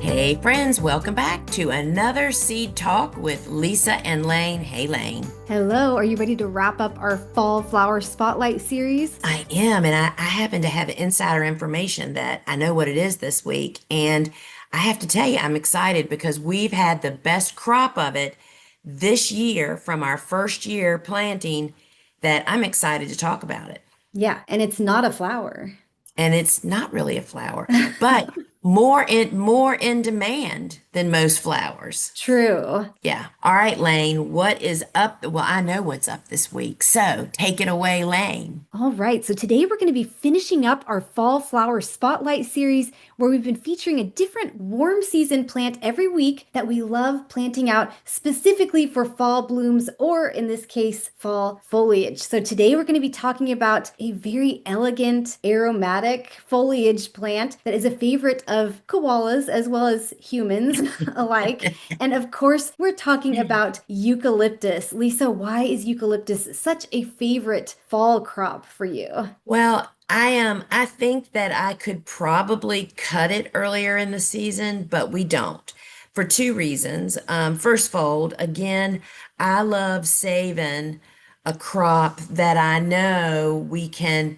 Hey friends, welcome back to another Seed Talk with Lisa and Layne. Hey Layne. Hello, are you ready to wrap up our Fall Flower Spotlight series? I am, and I happen to have insider information that I know what it is this week. And I have to tell you, I'm excited because we've had the best crop of it this year from our first year planting that I'm excited to talk about it. Yeah, and it's not a flower. And it's not really a flower, but more in demand than most flowers. True. Yeah. All right, Layne, what is up? Well, I know what's up this week. So take it away, Layne. All right, so today we're going to be finishing up our Fall Flower Spotlight series where we've been featuring a different warm season plant every week that we love planting out specifically for fall blooms or, in this case, fall foliage. So today we're going to be talking about a very elegant, aromatic foliage plant that is a favorite of koalas as well as humans alike. And of course, we're talking about eucalyptus. Lisa, why is eucalyptus such a favorite fall crop for you? Well, I think that I could probably cut it earlier in the season, but we don't for two reasons. First again, I love saving a crop that I know we can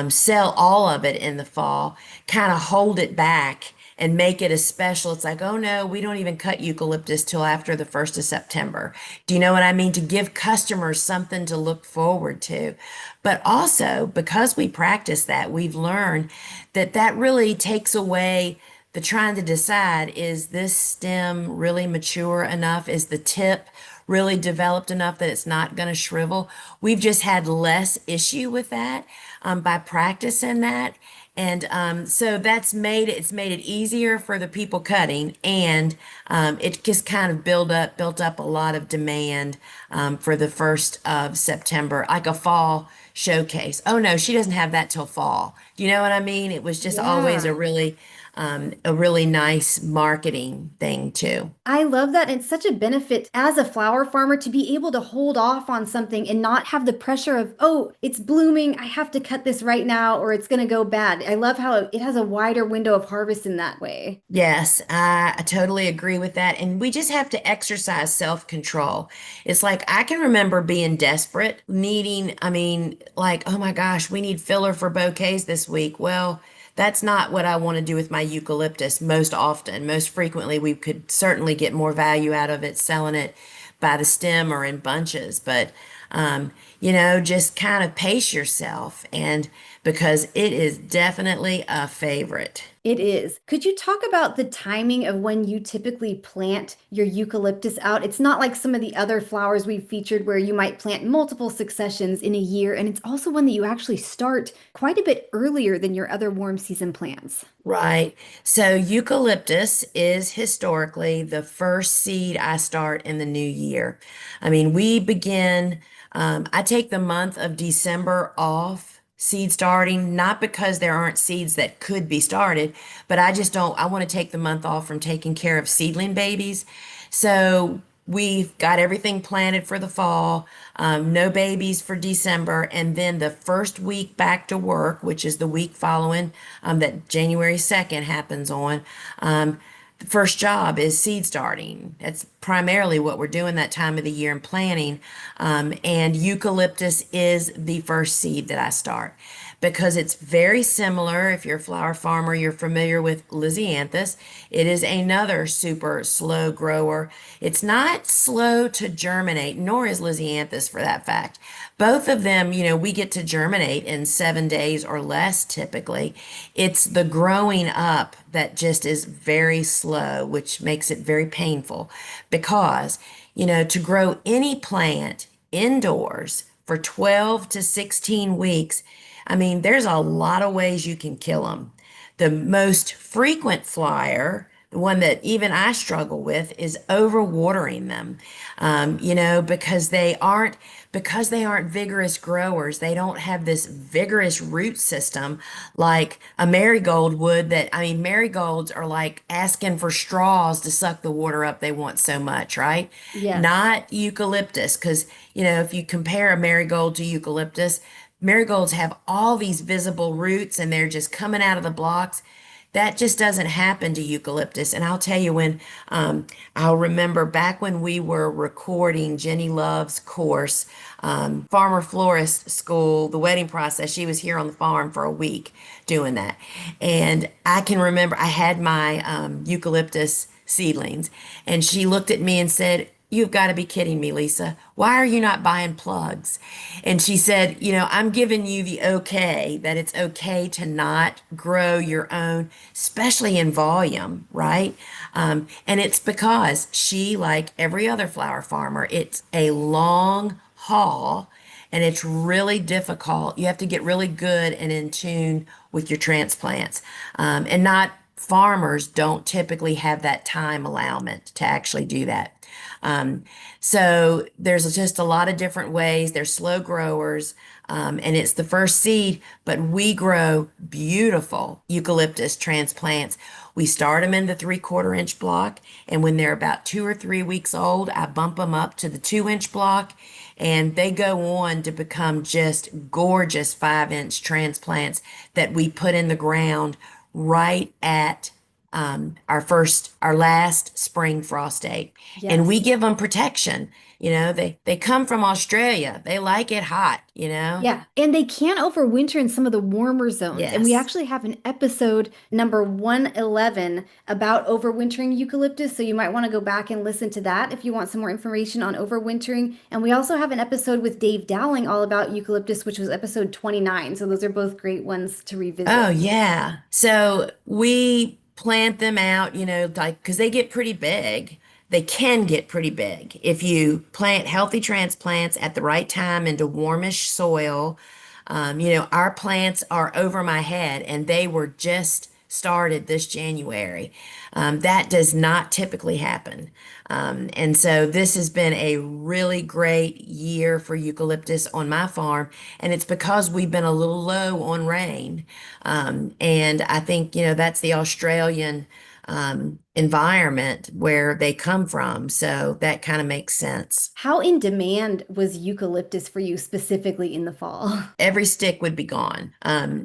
sell all of it in the fall, kind of hold it back and make it a special. It's like, oh no, we don't even cut eucalyptus till after the 1st of September. Do you know what I mean? To give customers something to look forward to. But also, because we practice that, we've learned that that really takes away the trying to decide, is this stem really mature enough? Is the tip really developed enough that it's not going to shrivel? We've just had less issue with that by practicing that. And so it's made it easier for the people cutting, and it just kind of built up a lot of demand for the 1st of September, like a fall showcase. Oh no, she doesn't have that till fall. Do you know what I mean? It was just always Yeah. a really nice marketing thing too. I love that. It's such a benefit as a flower farmer to be able to hold off on something and not have the pressure of, oh, it's blooming. I have to cut this right now or it's going to go bad. I love how it has a wider window of harvest in that way. Yes, I totally agree with that. And we just have to exercise self-control. It's like I can remember being desperate, needing, I mean, like, oh my gosh, we need filler for bouquets this week. Well, that's not what I want to do with my eucalyptus most often. Most frequently, we could certainly get more value out of it selling it by the stem or in bunches. But, just kind of pace yourself, and because it is definitely a favorite. It is. Could you talk about the timing of when you typically plant your eucalyptus out? It's not like some of the other flowers we've featured where you might plant multiple successions in a year, and it's also one that you actually start quite a bit earlier than your other warm season plants. Right. So eucalyptus is historically the first seed I start in the new year. I mean, I take the month of December off seed starting, not because there aren't seeds that could be started, but I just don't, I want to take the month off from taking care of seedling babies. So we've got everything planted for the fall, no babies for December, and then the first week back to work, which is the week following that January 2nd happens on. The first job is seed starting. That's primarily what we're doing that time of the year in planting. And eucalyptus is the first seed that I start because it's very similar. If you're a flower farmer, you're familiar with Lysianthus. It is another super slow grower. It's not slow to germinate, nor is Lysianthus for that fact. Both of them, we get to germinate in 7 days or less typically. It's the growing up that just is very slow, which makes it very painful because, to grow any plant indoors for 12 to 16 weeks, I mean, there's a lot of ways you can kill them. The most frequent flyer, the one that even I struggle with, is overwatering them. Because they aren't vigorous growers. They don't have this vigorous root system like a marigold would. I mean, marigolds are like asking for straws to suck the water up they want so much, right? Yes. Not eucalyptus, because, if you compare a marigold to eucalyptus, marigolds have all these visible roots and they're just coming out of the blocks. that just doesn't happen to eucalyptus. And I'll tell you I'll remember back when we were recording Jenny Love's course, Farmer Florist School, the wedding process. She was here on the farm for a week doing that. And I can remember I had my eucalyptus seedlings, and she looked at me and said, "You've got to be kidding me, Lisa. Why are you not buying plugs?" And she said, "I'm giving you the okay that it's okay to not grow your own, especially in volume, right?" And it's because she, like every other flower farmer, it's a long haul and it's really difficult. You have to get really good and in tune with your transplants. And not farmers don't typically have that time allowment to actually do that. Um, so there's just a lot of different ways. They're slow growers, and it's the first seed, but we grow beautiful eucalyptus transplants. We start them in the 3/4 inch block, and when they're about 2 or 3 weeks old, I bump them up to the 2 inch block, and they go on to become just gorgeous 5 inch transplants that we put in the ground right at our last spring frost date. And we Yes. give them protection. They come from Australia. They like it hot, you know? Yeah, and they can overwinter in some of the warmer zones. And we Yes. actually have an episode number 111 about overwintering eucalyptus. So you might want to go back and listen to that if you want some more information on overwintering. And we also have an episode with Dave Dowling all about eucalyptus, which was episode 29. So those are both great ones to Oh, revisit. yeah. So we plant them out, like, because they get pretty big. They can get pretty big if you plant healthy transplants at the right time into warmish soil. Our plants are over my head and they were just started this January. That does not typically happen. And so this has been a really great year for eucalyptus on my farm. And it's because we've been a little low on rain. And I think, that's the Australian environment where they come from. So that kind of makes sense. How in demand was eucalyptus for you specifically in the fall? Every stick would be gone.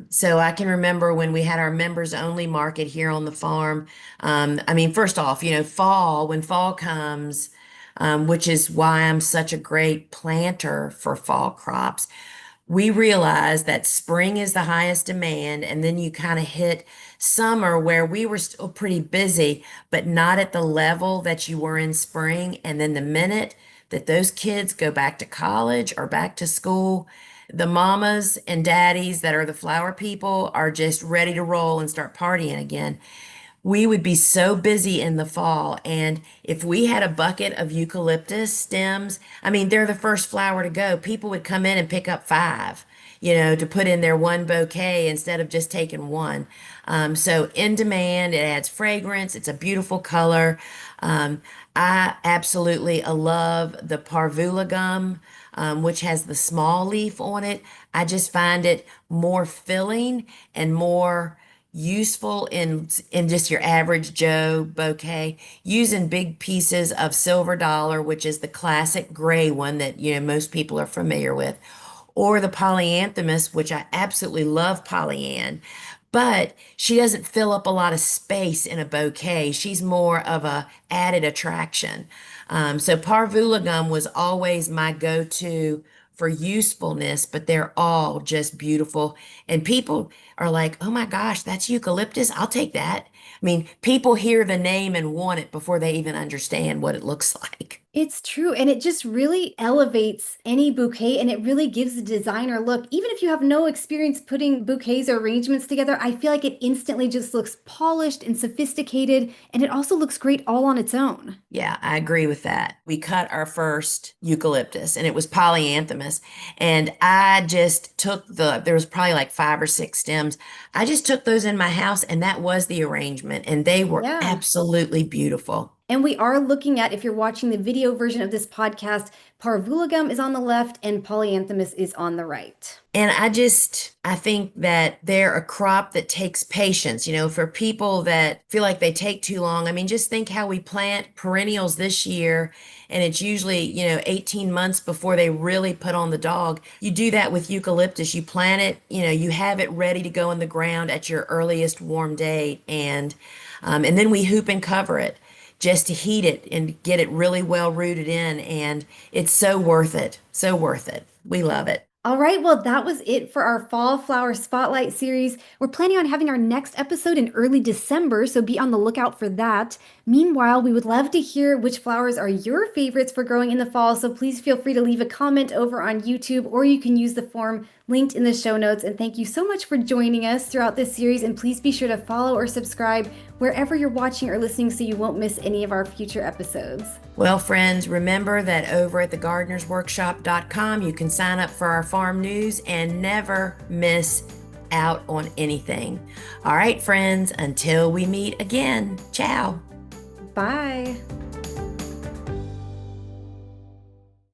So I can remember when we had our members only market here on the farm. I mean, first off, when fall comes, which is why I'm such a great planter for fall crops, we realize that spring is the highest demand, and then you kind of hit summer where we were still pretty busy, but not at the level that you were in spring. And then the minute that those kids go back to college or back to school, the mamas and daddies that are the flower people are just ready to roll and start partying again. We would be so busy in the fall. And if we had a bucket of eucalyptus stems, I mean, they're the first flower to go. People would come in and pick up five, to put in their one bouquet instead of just taking one. So in demand, it adds fragrance. It's a beautiful color. I absolutely love the parvula gum, which has the small leaf on it. I just find it more filling and more useful in just your average Joe bouquet, using big pieces of silver dollar, which is the classic gray one that most people are familiar with, or the polyanthemus, which I absolutely love polyan, but she doesn't fill up a lot of space in a bouquet. She's more of a added attraction. So parvula gum was always my go-to for usefulness, but they're all just beautiful. And people are like, "Oh my gosh, that's eucalyptus. I'll take that." I mean, people hear the name and want it before they even understand what it looks like. It's true. And it just really elevates any bouquet and it really gives the designer look. Even if you have no experience putting bouquets or arrangements together, I feel like it instantly just looks polished and sophisticated. And it also looks great all on its own. Yeah, I agree with that. We cut our first eucalyptus and it was polyanthemus. And I just took there was probably like 5 or 6 stems. I just took those in my house and that was the arrangement. And they were Yeah. absolutely beautiful. And we are looking at, if you're watching the video version of this podcast, parvulagum is on the left and polyanthemus is on the right. And I think that they're a crop that takes patience, for people that feel like they take too long. I mean, just think how we plant perennials this year, and it's usually, 18 months before they really put on the dog. You do that with eucalyptus. You plant it, you have it ready to go in the ground at your earliest warm date, and then we hoop and cover it just to heat it and get it really well rooted in. And it's so worth it. So worth it. We love it. All right, well, that was it for our Fall Flower Spotlight series. We're planning on having our next episode in early December, so be on the lookout for that. Meanwhile, we would love to hear which flowers are your favorites for growing in the fall, so please feel free to leave a comment over on YouTube, or you can use the form linked in the show notes. And thank you so much for joining us throughout this series, and please be sure to follow or subscribe wherever you're watching or listening so you won't miss any of our future episodes. Well, friends, remember that over at thegardenersworkshop.com, you can sign up for our farm news and never miss out on anything. All right, friends, until we meet again, ciao. Bye.